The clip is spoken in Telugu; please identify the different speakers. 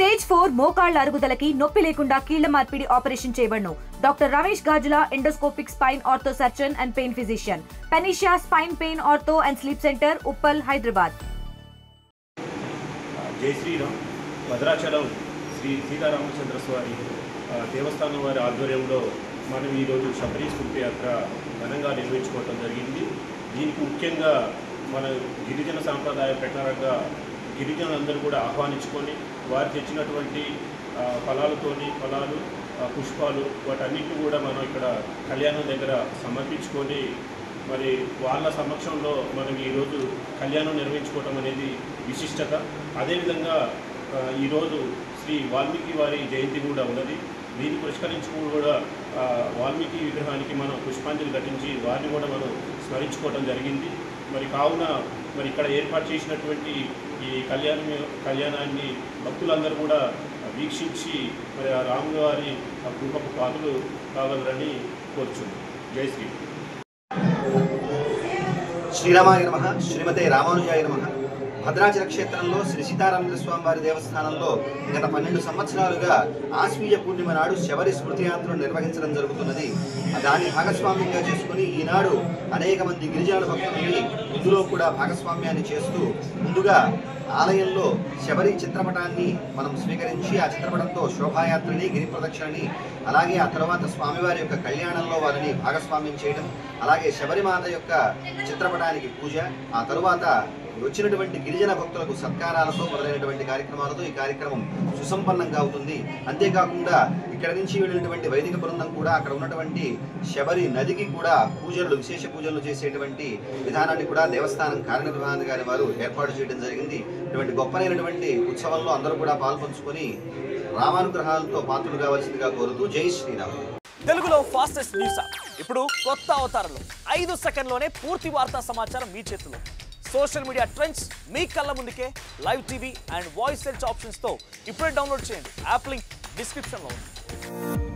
Speaker 1: స్టేజ్ 4 మోకాళ్ల అరుగుదలకి నొప్పి లేకుండా కీళ్ల మార్పిడి ఆపరేషన్ చేయబడును. Doctor Ramesh Gajula, endoscopic spine ortho surgeon and pain physician, Panacea spine pain ortho and sleep centre, Uppal, Hyderabad.
Speaker 2: జై శ్రీరామ్. భద్రాచలం శ్రీ సీతారామచంద్ర స్వామి దేవస్థానం వారి ఆధ్వర్యంలో మనం ఈరోజు శబరి స్ఫూర్తి యాత్ర ఘనంగా నిర్వహించుకోవడం జరిగింది. దీనికి ముఖ్యంగా మన గిరిజన సాంప్రదాయ ప్రకారంగా గిరిజనులందరూ కూడా ఆహ్వానించుకొని వారు తెచ్చినటువంటి ఫలాలు, పుష్పాలు వాటన్నిటిని కూడా మనం ఇక్కడ కళ్యాణం దగ్గర సమర్పించుకొని మరి వాళ్ళ సమక్షంలో మనం ఈరోజు కళ్యాణం నిర్వహించుకోవటం అనేది విశిష్టత. అదేవిధంగా ఈరోజు శ్రీ వాల్మీకి వారి జయంతి కూడా ఉన్నది. దీన్ని పురస్కరించుకుని కూడా వాల్మీకి విగ్రహానికి మనం పుష్పాంజలి ఘటించి వారిని కూడా మనం స్మరించుకోవడం జరిగింది. మరి కావున మరి ఇక్కడ ఏర్పాటు చేసినటువంటి ఈ కళ్యాణాన్ని భక్తులందరూ కూడా వీక్షించి మరి ఆ రాముల వారి కృపకు పాత్రలు కావాలని కోరుచున్నాం. జై శ్రీ
Speaker 3: శ్రీరామాయ నమః. శ్రీమతే రామానుజాయ నమః. భద్రాచల క్షేత్రంలో శ్రీ సీతారామచంద్ర స్వామి వారి దేవస్థానంలో గత 12 సంవత్సరాలుగా ఆశ్వీజ పూర్ణిమ నాడు శబరి స్మృతి యాత్రను నిర్వహించడం జరుగుతున్నది. దాన్ని భాగస్వామ్యంగా చేసుకుని ఈనాడు అనేక మంది గిరిజన భక్తులని ఇందులో కూడా భాగస్వామ్యాన్ని చేస్తూ ముందుగా ఆలయంలో శబరి చిత్రపటాన్ని మనం స్వీకరించి ఆ చిత్రపటంతో శోభాయాత్రని, గిరి ప్రదక్షిణని, అలాగే ఆ తర్వాత స్వామివారి యొక్క కళ్యాణంలో వారిని భాగస్వామ్యం చేయడం, అలాగే శబరిమాత యొక్క చిత్రపటానికి పూజ, ఆ తరువాత వచ్చినటువంటి గిరిజన భక్తులకు సత్కారాలతో మొదలైనటువంటి కార్యక్రమాలతో ఈ కార్యక్రమం సుసంపన్నంగా అవుతుంది. అంతేకాకుండా ఇక్కడ నుంచి వెళ్ళినటువంటి వైదిక బృందం కూడా అక్కడ ఉన్నటువంటి శబరి నదికి కూడా పూజలు, విశేష పూజలు చేసేటువంటి విధానాన్ని కూడా దేవస్థానం కార్యనిర్వహణాధికారి వారు ఏర్పాటు చేయడం జరిగింది. ఇటువంటి గొప్పనైనటువంటి ఉత్సవంలో అందరూ కూడా పాల్పంచుకొని రామానుగ్రహాలతో పాత్రలు కావాల్సిందిగా కోరుతూ జై శ్రీరామ్.
Speaker 4: తెలుగులో ఫాస్టెస్ట్ న్యూస్ ఇప్పుడు కొత్త అవతారంలో 5 సెకండ్లోనే పూర్తి వార్తా సమాచారం మీ చేతిలో. సోషల్ మీడియా ట్రెండ్స్ మీ కళ్ళ ముందుకే live TV and voice search ఆప్షన్స్తో ఇప్పుడే డౌన్లోడ్ చేయండి. యాప్ లింక్ డిస్క్రిప్షన్లో ఉంది.